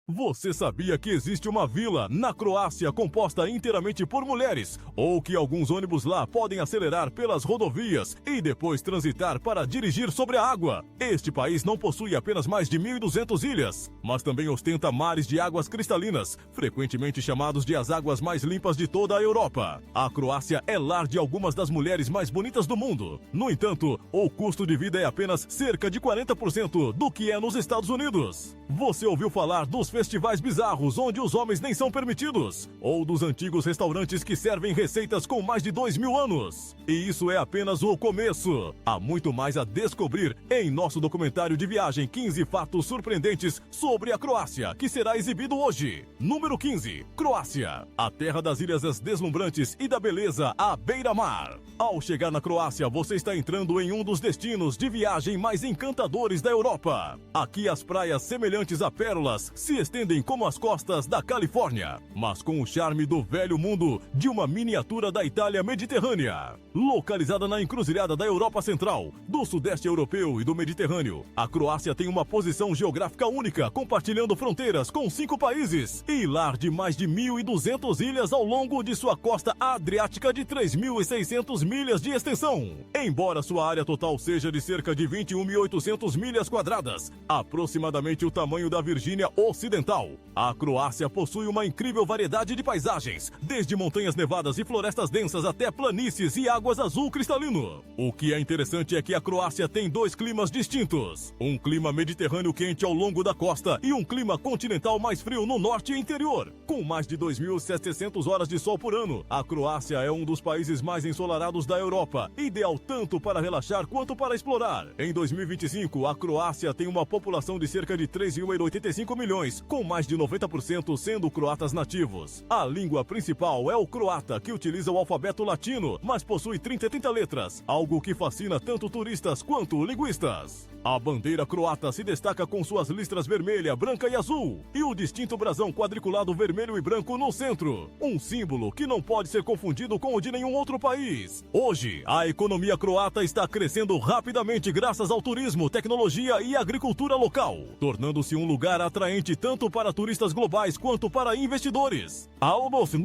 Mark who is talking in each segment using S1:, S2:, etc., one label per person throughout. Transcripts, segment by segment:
S1: Você sabia que existe uma vila na Croácia composta inteiramente por mulheres? Ou que alguns ônibus lá podem acelerar pelas rodovias e depois transitar para dirigir sobre a água? Este país não possui apenas mais de 1.200 ilhas, mas também ostenta mares de águas cristalinas, frequentemente chamados de as águas mais limpas de toda a Europa. A Croácia é lar de algumas das mulheres mais bonitas do mundo. No entanto, o custo de vida é apenas cerca de 40% do que é nos Estados Unidos. Você ouviu falar dos festivais bizarros onde os homens nem são permitidos? Ou dos antigos restaurantes que servem receitas com mais de 2.000 anos? E isso é apenas o começo. Há muito mais a descobrir em nosso documentário de viagem 15 fatos surpreendentes sobre a Croácia, que será exibido hoje. Número 15. Croácia. A terra das ilhas deslumbrantes e da beleza à beira-mar. Ao chegar na Croácia, você está entrando em um dos destinos de viagem mais encantadores da Europa. Aqui as praias semelhantes a pérolas se estendem como as costas da Califórnia, mas com o charme do velho mundo de uma miniatura da Itália mediterrânea. Localizada na encruzilhada da Europa Central, do Sudeste Europeu e do Mediterrâneo, a Croácia tem uma posição geográfica única, compartilhando fronteiras com 5 países e lar de mais de 1.200 ilhas ao longo de sua costa adriática de 3.600 milhas de extensão. Embora sua área total seja de cerca de 21.800 milhas quadradas, aproximadamente o tamanho da Virgínia Ocidental, a Croácia possui uma incrível variedade de paisagens, desde montanhas nevadas e florestas densas até planícies e águas azul cristalino. O que é interessante é que a Croácia tem 2 climas distintos: um clima mediterrâneo quente ao longo da costa e um clima continental mais frio no norte e interior. Com mais de 2.700 horas de sol por ano, a Croácia é um dos países mais ensolarados da Europa, ideal tanto para relaxar quanto para explorar. Em 2025, a Croácia tem uma população de cerca de 3,85 milhões, com mais de 90% sendo croatas nativos. A língua principal é o croata, que utiliza o alfabeto latino, mas possui 30 letras, algo que fascina tanto turistas quanto linguistas. A bandeira croata se destaca com suas listras vermelha, branca e azul, e o distinto brasão quadriculado vermelho e branco no centro, um símbolo que não pode ser confundido com o de nenhum outro país. Hoje, a economia croata está crescendo rapidamente graças ao turismo, tecnologia e agricultura local, tornando-se um lugar atraente tanto para turistas globais quanto para investidores. Almoço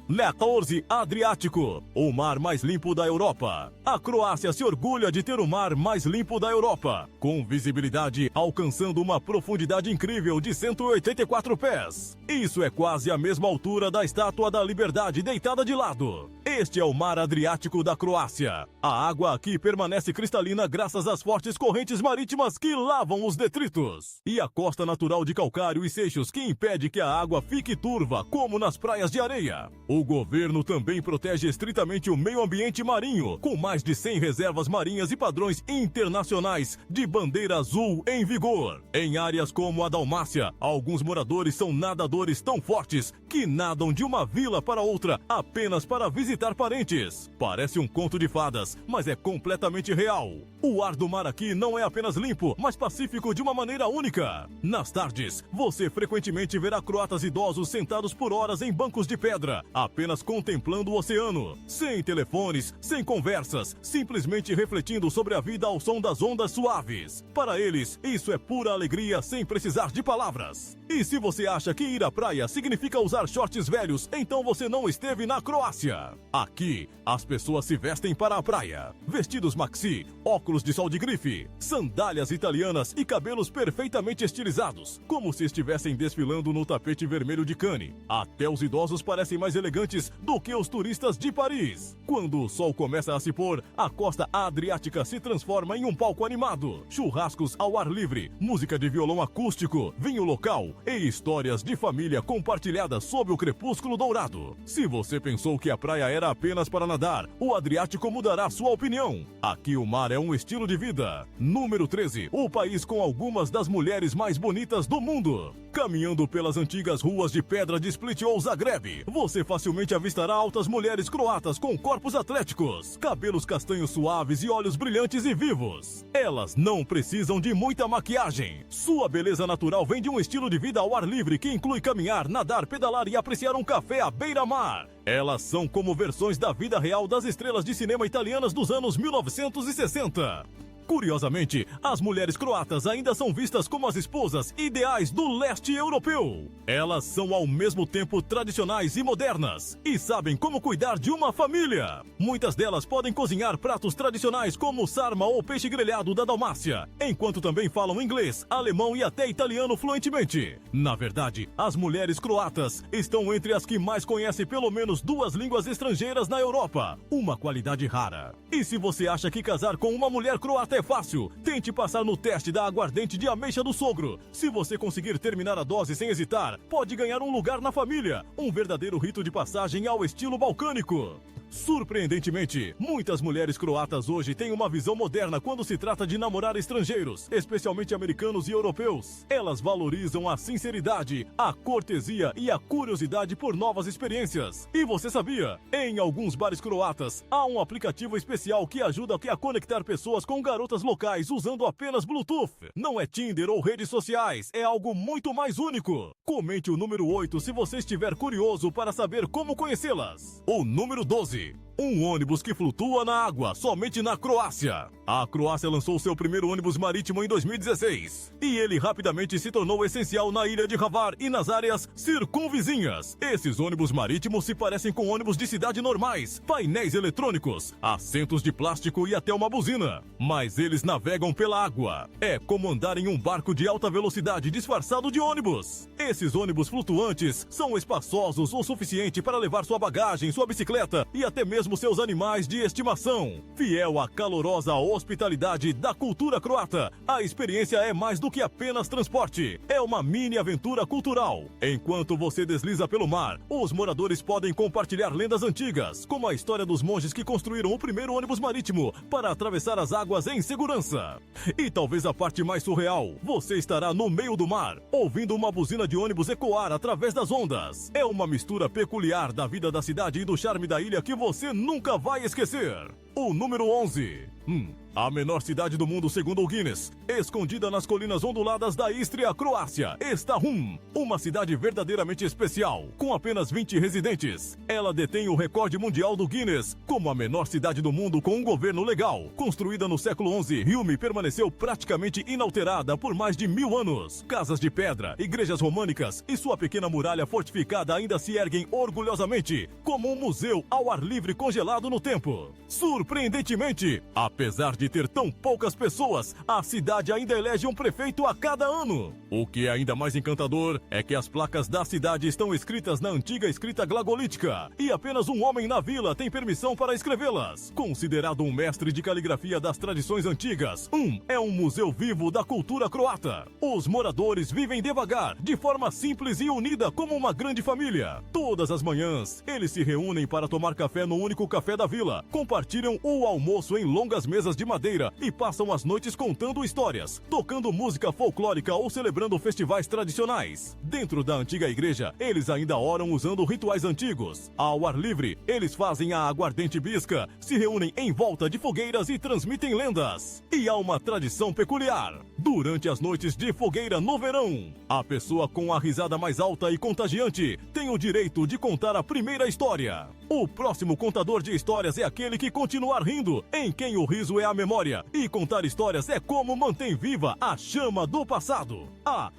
S1: 14 Adriático, o mar mais limpo da Europa. A Croácia se orgulha de ter o mar mais limpo da Europa, com visibilidade alcançando uma profundidade incrível de 184 pés. Isso é quase a mesma altura da Estátua da Liberdade deitada de lado. Este é o Mar Adriático da Croácia. A água aqui permanece cristalina graças às fortes correntes marítimas que lavam os detritos, e a costa natural de calcário e seixos que impede que a água fique turva como nas praias de areia. O governo também protege estritamente o meio ambiente marinho, com mais de 100 reservas marinhas e padrões internacionais de bandeira azul em vigor. Em áreas como a Dalmácia, alguns moradores são nadadores tão fortes que nadam de uma vila para outra apenas para visitar parentes. Parece um conto de fadas, mas é completamente real. O ar do mar aqui não é apenas limpo, mas pacífico de uma maneira única. Nas tardes, você frequentemente verá croatas idosos sentados por horas em bancos de pedra, apenas contemplando o oceano, sem telefones, sem conversas, simplesmente refletindo sobre a vida ao som das ondas suaves. Para eles, isso é pura alegria sem precisar de palavras. E se você acha que ir à praia significa usar shorts velhos, então você não esteve na Croácia. Aqui, as pessoas se vestem para a praia. Vestidos maxi, óculos de sol de grife, sandálias italianas e cabelos perfeitamente estilizados, como se estivessem desfilando no tapete vermelho de Cannes. Até os idosos parecem mais elegantes do que os turistas de Paris. Quando o sol começa a se pôr, a costa adriática se transforma em um palco animado. Churrascos ao ar livre, música de violão acústico, vinho local e histórias de família compartilhadas sob o crepúsculo dourado. Se você pensou que a praia era apenas para nadar, o Adriático mudará sua opinião. Aqui o mar é um estilo de vida. Número 13, o país com algumas das mulheres mais bonitas do mundo. Caminhando pelas antigas ruas de pedra de Split ou Zagreb, você facilmente avistará altas mulheres croatas com corpos atléticos, cabelos castanhos suaves e olhos brilhantes e vivos. Elas não precisam de muita maquiagem. Sua beleza natural vem de um estilo de vida ao ar livre que inclui caminhar, nadar, pedalar e apreciar um café à beira-mar. Elas são como versões da vida real das estrelas de cinema italianas dos anos 1960. Curiosamente, as mulheres croatas ainda são vistas como as esposas ideais do leste europeu. Elas são ao mesmo tempo tradicionais e modernas e sabem como cuidar de uma família. Muitas delas podem cozinhar pratos tradicionais como sarma ou peixe grelhado da Dalmácia, enquanto também falam inglês, alemão e até italiano fluentemente. Na verdade, as mulheres croatas estão entre as que mais conhecem pelo menos 2 línguas estrangeiras na Europa, uma qualidade rara. E se você acha que casar com uma mulher croata é fácil, tente passar no teste da aguardente de ameixa do sogro. Se você conseguir terminar a dose sem hesitar, pode ganhar um lugar na família, um verdadeiro rito de passagem ao estilo balcânico. Surpreendentemente, muitas mulheres croatas hoje têm uma visão moderna quando se trata de namorar estrangeiros, especialmente americanos e europeus. Elas valorizam a sinceridade, a cortesia e a curiosidade por novas experiências. E você sabia? Em alguns bares croatas, há um aplicativo especial que ajuda a conectar pessoas com garotas locais usando apenas Bluetooth. Não é Tinder ou redes sociais, é algo muito mais único. Comente o número 8 se você estiver curioso para saber como conhecê-las. O número 12. Um ônibus que flutua na água, somente na Croácia. A Croácia lançou seu primeiro ônibus marítimo em 2016. E ele rapidamente se tornou essencial na ilha de Hvar e nas áreas circunvizinhas. Esses ônibus marítimos se parecem com ônibus de cidade normais, painéis eletrônicos, assentos de plástico e até uma buzina. Mas eles navegam pela água. É como andar em um barco de alta velocidade disfarçado de ônibus. Esses ônibus flutuantes são espaçosos o suficiente para levar sua bagagem, sua bicicleta e até mesmo seus animais de estimação. Fiel à calorosa hospitalidade da cultura croata, a experiência é mais do que apenas transporte. É uma mini aventura cultural. Enquanto você desliza pelo mar, os moradores podem compartilhar lendas antigas, como a história dos monges que construíram o primeiro ônibus marítimo para atravessar as águas em segurança. E talvez a parte mais surreal, você estará no meio do mar, ouvindo uma buzina de ônibus ecoar através das ondas. É uma mistura peculiar da vida da cidade e do charme da ilha que você nunca vai esquecer. O número 11. A menor cidade do mundo segundo o Guinness, escondida nas colinas onduladas da Istria, Croácia, está uma cidade verdadeiramente especial, com apenas 20 residentes. Ela detém o recorde mundial do Guinness como a menor cidade do mundo com um governo legal. Construída no século XI, Hylme permaneceu praticamente inalterada por mais de 1000 anos. Casas de pedra, igrejas românicas e sua pequena muralha fortificada ainda se erguem orgulhosamente, como um museu ao ar livre congelado no tempo. Surpreendentemente, apesar de ter tão poucas pessoas, a cidade ainda elege um prefeito a cada ano. O que é ainda mais encantador é que as placas da cidade estão escritas na antiga escrita glagolítica e apenas um homem na vila tem permissão para escrevê-las. Considerado um mestre de caligrafia das tradições antigas, é um museu vivo da cultura croata. Os moradores vivem devagar, de forma simples e unida como uma grande família. Todas as manhãs, eles se reúnem para tomar café no único café da vila, compartilham o almoço em longas mesas de madeira e passam as noites contando histórias, tocando música folclórica ou celebrando festivais tradicionais. Dentro da antiga igreja, eles ainda oram usando rituais antigos. Ao ar livre, eles fazem a aguardente bisca, se reúnem em volta de fogueiras e transmitem lendas. E há uma tradição peculiar. Durante as noites de fogueira no verão, a pessoa com a risada mais alta e contagiante tem o direito de contar a primeira história. O próximo contador de histórias é aquele que continuar rindo, em quem o riso é a memória, e contar histórias é como mantém viva a chama do passado.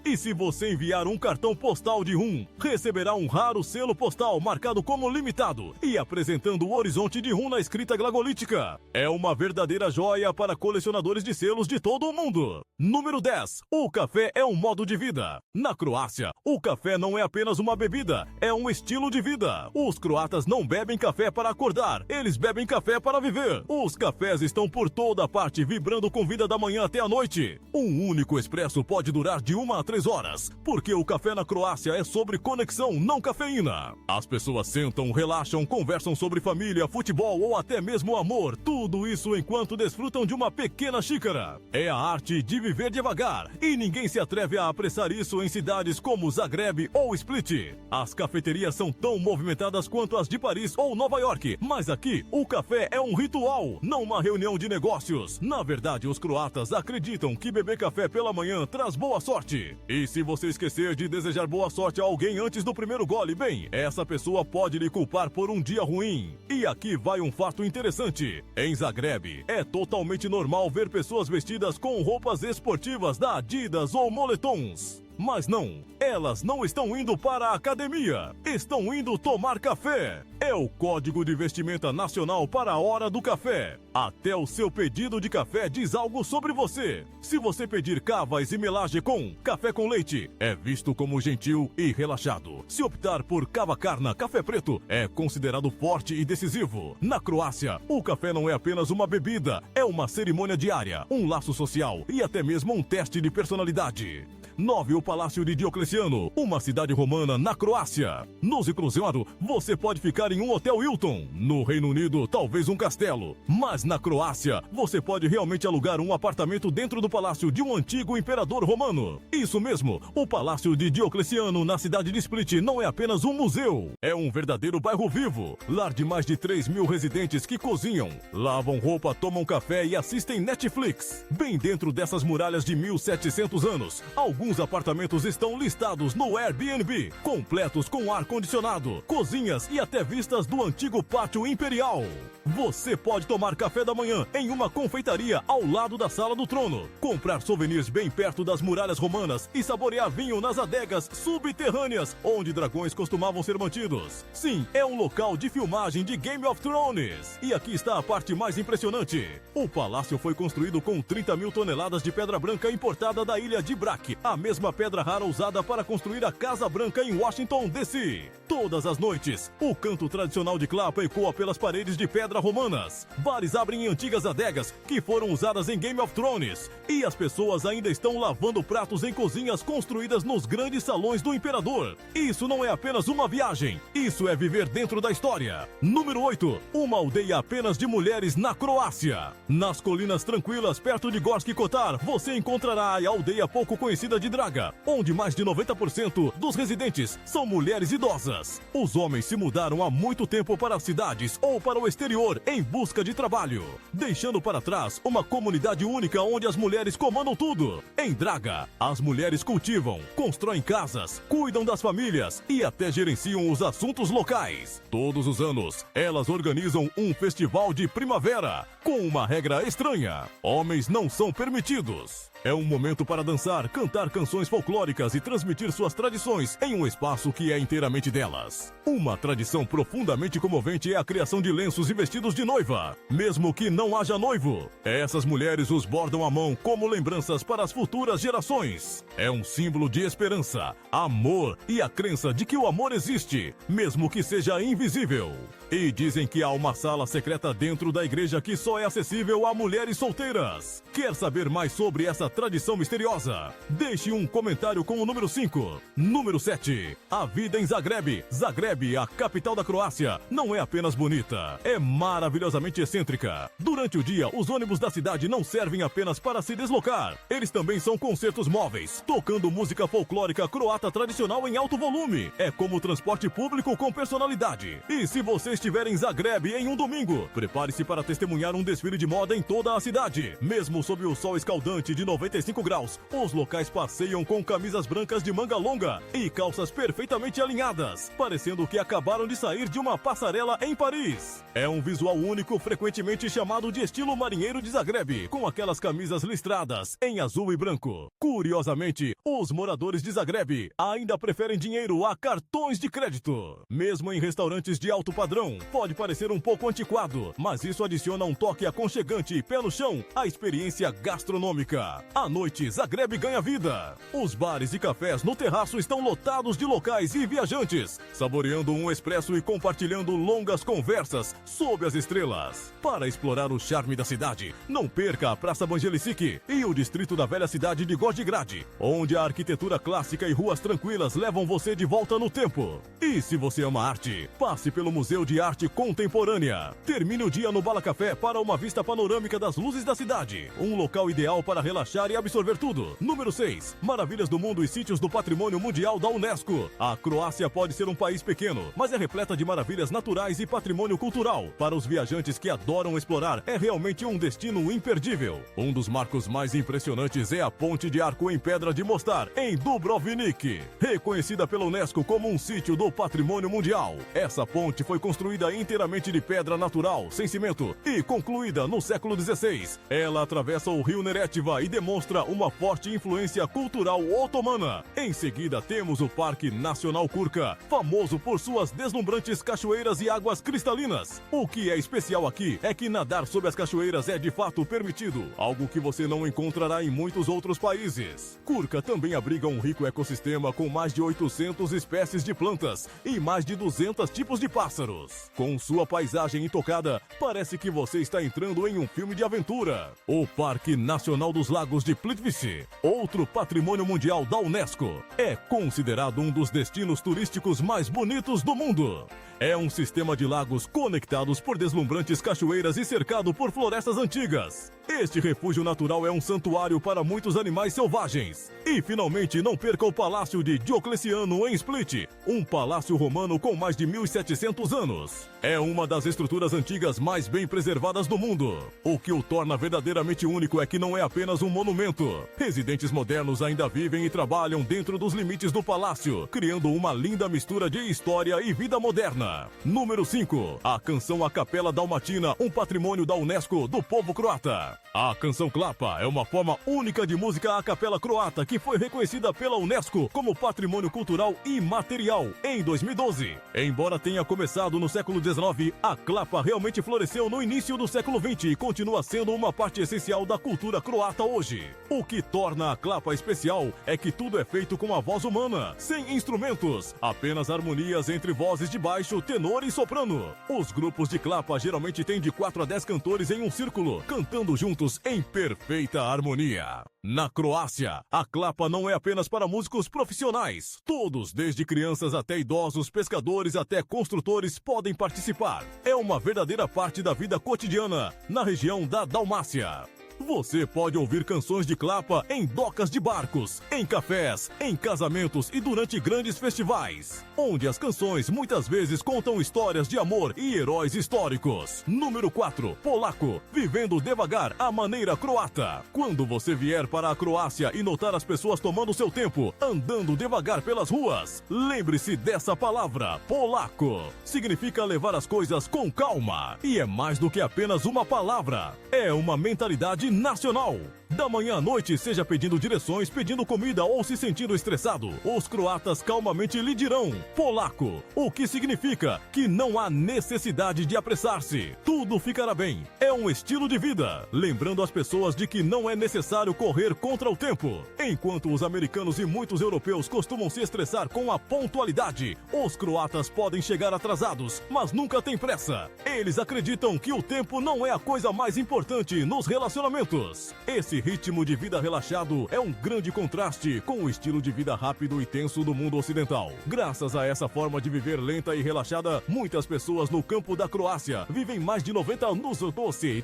S1: E se você enviar um cartão postal de receberá um raro selo postal marcado como limitado e apresentando o horizonte de na escrita glagolítica. É uma verdadeira joia para colecionadores de selos de todo o mundo. Número 10. O café é um modo de vida. Na Croácia, o café não é apenas uma bebida, é um estilo de vida. Os croatas não bebem café para acordar, eles bebem café para viver. Os cafés estão por toda parte, vibrando com vida da manhã até a noite. Um único expresso pode durar de 1 a 3 horas, porque o café na Croácia é sobre conexão, não cafeína. As pessoas sentam, relaxam, conversam sobre família, futebol ou até mesmo amor. Tudo isso enquanto desfrutam de uma pequena xícara. É a arte de viver devagar e ninguém se atreve a apressar isso em cidades como Zagreb ou Split. As cafeterias são tão movimentadas quanto as de Paris ou Nova York, mas aqui o café é um ritual, não uma reunião de negócios. Na verdade, os croatas acreditam que beber café pela manhã traz boa sorte. E se você esquecer de desejar boa sorte a alguém antes do primeiro gole, bem, essa pessoa pode lhe culpar por um dia ruim. E aqui vai um fato interessante. Em Zagreb, é totalmente normal ver pessoas vestidas com roupas esportivas da Adidas ou moletons. Mas não, elas não estão indo para a academia, estão indo tomar café. É o Código de Vestimenta Nacional para a Hora do Café. Até o seu pedido de café diz algo sobre você. Se você pedir cavas e melage com café com leite, é visto como gentil e relaxado. Se optar por cava carna, café preto, é considerado forte e decisivo. Na Croácia, o café não é apenas uma bebida, é uma cerimônia diária, um laço social e até mesmo um teste de personalidade. 9. O Palácio de Diocleciano, uma cidade romana na Croácia. No Cruzeiro, você pode ficar em um Hotel Hilton. No Reino Unido, talvez um castelo. Mas na Croácia, você pode realmente alugar um apartamento dentro do palácio de um antigo imperador romano. Isso mesmo, o Palácio de Diocleciano na cidade de Split não é apenas um museu. É um verdadeiro bairro vivo. Lar de mais de 3.000 residentes que cozinham, lavam roupa, tomam café e assistem Netflix. Bem dentro dessas muralhas de 1.700 anos, alguns apartamentos estão listados no Airbnb, completos com ar-condicionado, cozinhas e até vistas do antigo pátio imperial. Você pode tomar café da manhã em uma confeitaria ao lado da Sala do Trono, comprar souvenirs bem perto das muralhas romanas e saborear vinho nas adegas subterrâneas, onde dragões costumavam ser mantidos. Sim, é um local de filmagem de Game of Thrones. E aqui está a parte mais impressionante. O palácio foi construído com 30.000 toneladas de pedra branca importada da ilha de Brac, a mesma pedra rara usada para construir a Casa Branca em Washington, D.C. Todas as noites, o canto tradicional de clapa ecoa pelas paredes de pedra romanas. Bares abrem em antigas adegas que foram usadas em Game of Thrones. E as pessoas ainda estão lavando pratos em cozinhas construídas nos grandes salões do imperador. Isso não é apenas uma viagem, isso é viver dentro da história. Número 8. Uma aldeia apenas de mulheres na Croácia. Nas colinas tranquilas perto de Gorski Kotar, você encontrará a aldeia pouco conhecida de Draga, onde mais de 90% dos residentes são mulheres idosas. Os homens se mudaram há muito tempo para as cidades ou para o exterior em busca de trabalho, deixando para trás uma comunidade única onde as mulheres comandam tudo. Em Draga, as mulheres cultivam, constroem casas, cuidam das famílias e até gerenciam os assuntos locais. Todos os anos, elas organizam um festival de primavera, com uma regra estranha: homens não são permitidos. É um momento para dançar, cantar canções folclóricas e transmitir suas tradições em um espaço que é inteiramente delas. Uma tradição profundamente comovente é a criação de lenços e vestidos de noiva, mesmo que não haja noivo. Essas mulheres os bordam à mão como lembranças para as futuras gerações. É um símbolo de esperança, amor e a crença de que o amor existe, mesmo que seja invisível. E dizem que há uma sala secreta dentro da igreja que só é acessível a mulheres solteiras. Quer saber mais sobre essa tradição misteriosa? Deixe um comentário com o número 5. Número 7. A vida em Zagreb. Zagreb, a capital da Croácia, não é apenas bonita, é maravilhosamente excêntrica. Durante o dia, os ônibus da cidade não servem apenas para se deslocar. Eles também são concertos móveis, tocando música folclórica croata tradicional em alto volume. É como transporte público com personalidade. E se você estiver em Zagreb em um domingo, prepare-se para testemunhar um desfile de moda em toda a cidade. Mesmo sob o sol escaldante de 95 graus, os locais passeiam com camisas brancas de manga longa e calças perfeitamente alinhadas, parecendo que acabaram de sair de uma passarela em Paris. É um visual único, frequentemente chamado de estilo marinheiro de Zagreb, com aquelas camisas listradas em azul e branco. Curiosamente, os moradores de Zagreb ainda preferem dinheiro a cartões de crédito. Mesmo em restaurantes de alto padrão, pode parecer um pouco antiquado, mas isso adiciona um toque aconchegante e pé no chão à experiência gastronômica. À noite, Zagreb ganha vida. Os bares e cafés no terraço estão lotados de locais e viajantes, saboreando um expresso e compartilhando longas conversas sob as estrelas. Para explorar o charme da cidade, não perca a Praça Banjelicic e o distrito da velha cidade de Gordigrad, onde a arquitetura clássica e ruas tranquilas levam você de volta no tempo. E se você ama arte, passe pelo Museu de Arte Contemporânea. Termine o dia no Bala Café para uma vista panorâmica das luzes da cidade, um local ideal para relaxar relaxar e absorver tudo. Número 6. Maravilhas do mundo e sítios do patrimônio mundial da Unesco. A Croácia pode ser um país pequeno, mas é repleta de maravilhas naturais e patrimônio cultural. Para os viajantes que adoram explorar, é realmente um destino imperdível. Um dos marcos mais impressionantes é a Ponte de Arco em Pedra de Mostar, em Dubrovnik. Reconhecida pela Unesco como um sítio do patrimônio mundial. Essa ponte foi construída inteiramente de pedra natural, sem cimento, e concluída no século XVI. Ela atravessa o rio Neretva e demonstra uma forte influência cultural otomana. Em seguida, temos o Parque Nacional Krka, famoso por suas deslumbrantes cachoeiras e águas cristalinas. O que é especial aqui é que nadar sob as cachoeiras é de fato permitido, algo que você não encontrará em muitos outros países. Krka também abriga um rico ecossistema com mais de 800 espécies de plantas e mais de 200 tipos de pássaros. Com sua paisagem intocada, parece que você está entrando em um filme de aventura. O Parque Nacional dos Lagos de Plitvice, outro patrimônio mundial da Unesco, é considerado um dos destinos turísticos mais bonitos do mundo. É um sistema de lagos conectados por deslumbrantes cachoeiras e cercado por florestas antigas. Este refúgio natural é um santuário para muitos animais selvagens. E finalmente não perca o Palácio de Diocleciano em Split, um palácio romano com mais de 1700 anos. É uma das estruturas antigas mais bem preservadas do mundo. O que o torna verdadeiramente único é que não é apenas um monumento. Residentes modernos ainda vivem e trabalham dentro dos limites do palácio, criando uma linda mistura de história e vida moderna. Número 5. A canção A Capela Dalmatina, um patrimônio da Unesco do povo croata. A canção Klapa é uma forma única de música a capela croata que foi reconhecida pela Unesco como patrimônio cultural imaterial em 2012. Embora tenha começado no século XIX, a Klapa realmente floresceu no início do século XX e continua sendo uma parte essencial da cultura croata hoje. O que torna a Klapa especial é que tudo é feito com a voz humana, sem instrumentos, apenas harmonias entre vozes de baixo, tenor e soprano. Os grupos de Klapa geralmente têm de 4 a 10 cantores em um círculo, cantando juntos em perfeita harmonia. Na Croácia, a Klapa não é apenas para músicos profissionais. Todos, desde crianças até idosos, pescadores até construtores, podem participar. É uma verdadeira parte da vida cotidiana na região da Dalmácia. Você pode ouvir canções de Klapa em docas de barcos, em cafés, em casamentos e durante grandes festivais, onde as canções muitas vezes contam histórias de amor e heróis históricos. Número 4. Polaco, vivendo devagar à maneira croata. Quando você vier para a Croácia e notar as pessoas tomando seu tempo, andando devagar pelas ruas, lembre-se dessa palavra, polaco. Significa levar as coisas com calma. E é mais do que apenas uma palavra. É uma mentalidade nacional. Da manhã à noite, seja pedindo direções, pedindo comida ou se sentindo estressado, os croatas calmamente lhe dirão polaco, o que significa que não há necessidade de apressar-se. Tudo ficará bem. É um estilo de vida, lembrando as pessoas de que não é necessário correr contra o tempo. Enquanto os americanos e muitos europeus costumam se estressar com a pontualidade, os croatas podem chegar atrasados, mas nunca têm pressa. Eles acreditam que o tempo não é a coisa mais importante nos relacionamentos. Esse ritmo de vida relaxado é um grande contraste com o estilo de vida rápido e tenso do mundo ocidental. Graças a essa forma de viver lenta e relaxada, muitas pessoas no campo da Croácia vivem mais de 90 anos doce,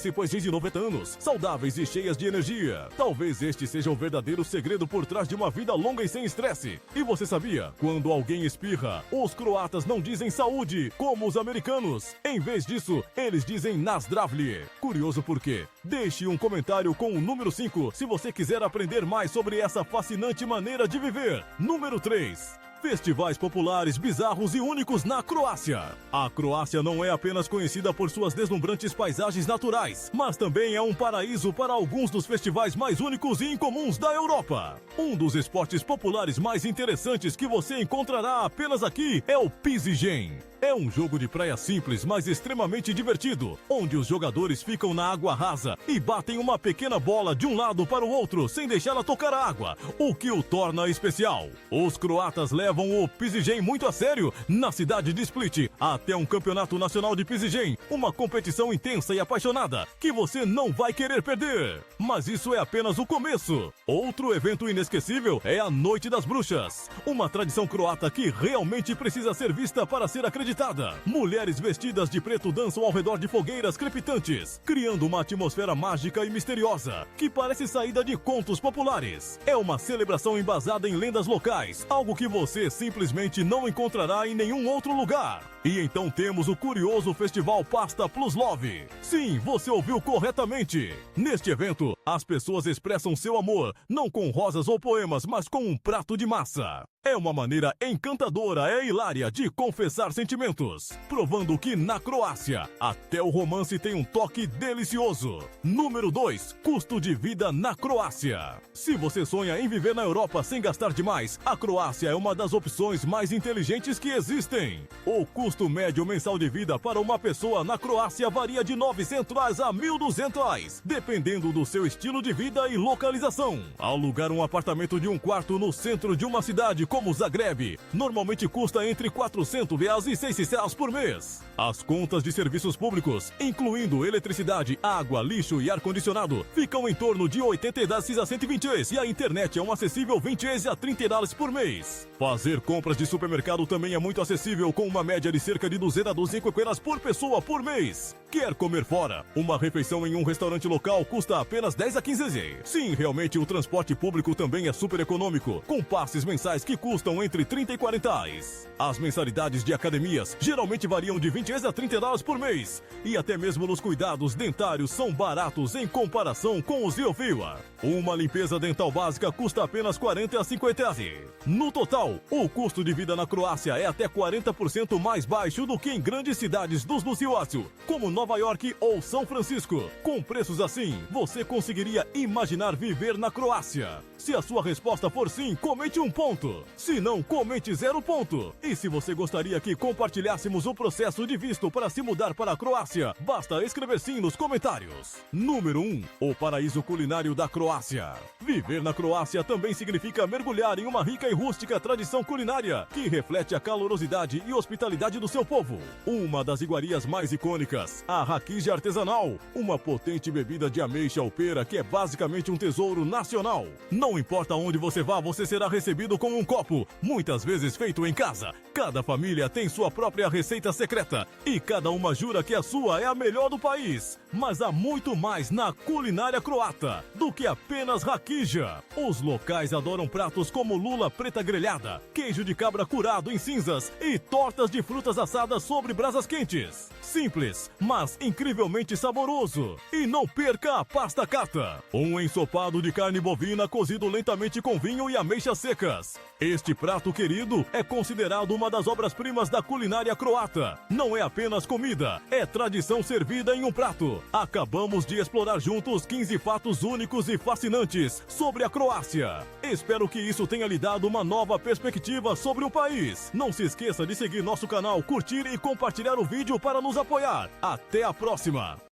S1: depois de 90 anos, saudáveis e cheias de energia. Talvez este seja o verdadeiro segredo por trás de uma vida longa e sem estresse. E você sabia? Quando alguém espirra, os croatas não dizem saúde, como os americanos. Em vez disso, eles dizem nazdravlje. Curioso por quê? Deixe um comentário com o número 5 se você quiser aprender mais sobre essa fascinante maneira de viver. Número 3. Festivais populares, bizarros e únicos na Croácia. A Croácia não é apenas conhecida por suas deslumbrantes paisagens naturais, mas também é um paraíso para alguns dos festivais mais únicos e incomuns da Europa. Um dos esportes populares mais interessantes que você encontrará apenas aqui é o Pizigen. É um jogo de praia simples, mas extremamente divertido, onde os jogadores ficam na água rasa e batem uma pequena bola de um lado para o outro sem deixá-la tocar a água, o que o torna especial. Os croatas levam o Pizigen muito a sério. Na cidade de Split, até um campeonato nacional de Pizigen, uma competição intensa e apaixonada que você não vai querer perder. Mas isso é apenas o começo. Outro evento inesquecível é a Noite das Bruxas, uma tradição croata que realmente precisa ser vista para ser acreditada. Mulheres vestidas de preto dançam ao redor de fogueiras crepitantes, criando uma atmosfera mágica e misteriosa, que parece saída de contos populares. É uma celebração embasada em lendas locais, algo que você simplesmente não encontrará em nenhum outro lugar. E então temos o curioso Festival Pasta Plus Love. Sim, você ouviu corretamente. Neste evento, as pessoas expressam seu amor, não com rosas ou poemas, mas com um prato de massa. É uma maneira encantadora e hilária de confessar sentimentos, provando que na Croácia, até o romance tem um toque delicioso. Número 2. Custo de vida na Croácia. Se você sonha em viver na Europa sem gastar demais, a Croácia é uma das opções mais inteligentes que existem. O custo médio mensal de vida para uma pessoa na Croácia varia de R$900 a R$1.200, dependendo do seu estilo de vida e localização. Alugar um apartamento de um quarto no centro de uma cidade como Zagreb, normalmente custa entre R$400 e R$600 por mês. As contas de serviços públicos, incluindo eletricidade, água, lixo e ar-condicionado, ficam em torno de €80 a €120 e a internet é um acessível €20 a $30 por mês. Fazer compras de supermercado também é muito acessível, com uma média de cerca de 200 a 250 euros por pessoa por mês. Quer comer fora? Uma refeição em um restaurante local custa apenas 10 a 15 €. Sim, realmente o transporte público também é super econômico, com passes mensais que custam entre 30 e 40 reais. As mensalidades de academias geralmente variam de 20 a 30 dólares por mês. E até mesmo nos cuidados dentários são baratos em comparação com os Ilfila. Uma limpeza dental básica custa apenas 40 a 50 €. No total, o custo de vida na Croácia é até 40% mais baixo do que em grandes cidades dos Luciócio, como Nova York ou São Francisco. Com preços assim, você conseguiria imaginar viver na Croácia? Se a sua resposta for sim, comente 1 ponto. Se não, comente 0 ponto. E se você gostaria que compartilhássemos o processo de visto para se mudar para a Croácia, basta escrever sim nos comentários. Número 1. O paraíso culinário da Croácia. Viver na Croácia também significa mergulhar em uma rica e rústica tradição culinária que reflete a calorosidade e hospitalidade do seu povo. Uma das iguarias mais icônicas, a rakija artesanal, uma potente bebida de ameixa ou pera que é basicamente um tesouro nacional. Não importa onde você vá, você será recebido com um copo, muitas vezes feito em casa. Cada família tem sua própria receita secreta e cada uma jura que a sua é a melhor do país. Mas há muito mais na culinária croata do que apenas rakija. Os locais adoram pratos como lula preta grelhada, queijo de cabra curado em cinzas e tortas de frutas assadas sobre brasas quentes. Simples, mas incrivelmente saboroso. E não perca a pasta kata, um ensopado de carne bovina cozido lentamente com vinho e ameixas secas. Este prato querido é considerado uma das obras-primas da culinária croata. Não é apenas comida, é tradição servida em um prato. Acabamos de explorar juntos 15 fatos únicos e fascinantes sobre a Croácia. Espero que isso tenha lhe dado uma nova perspectiva sobre o país. Não se esqueça de seguir nosso canal, curtir e compartilhar o vídeo para nos apoiar. Até a próxima!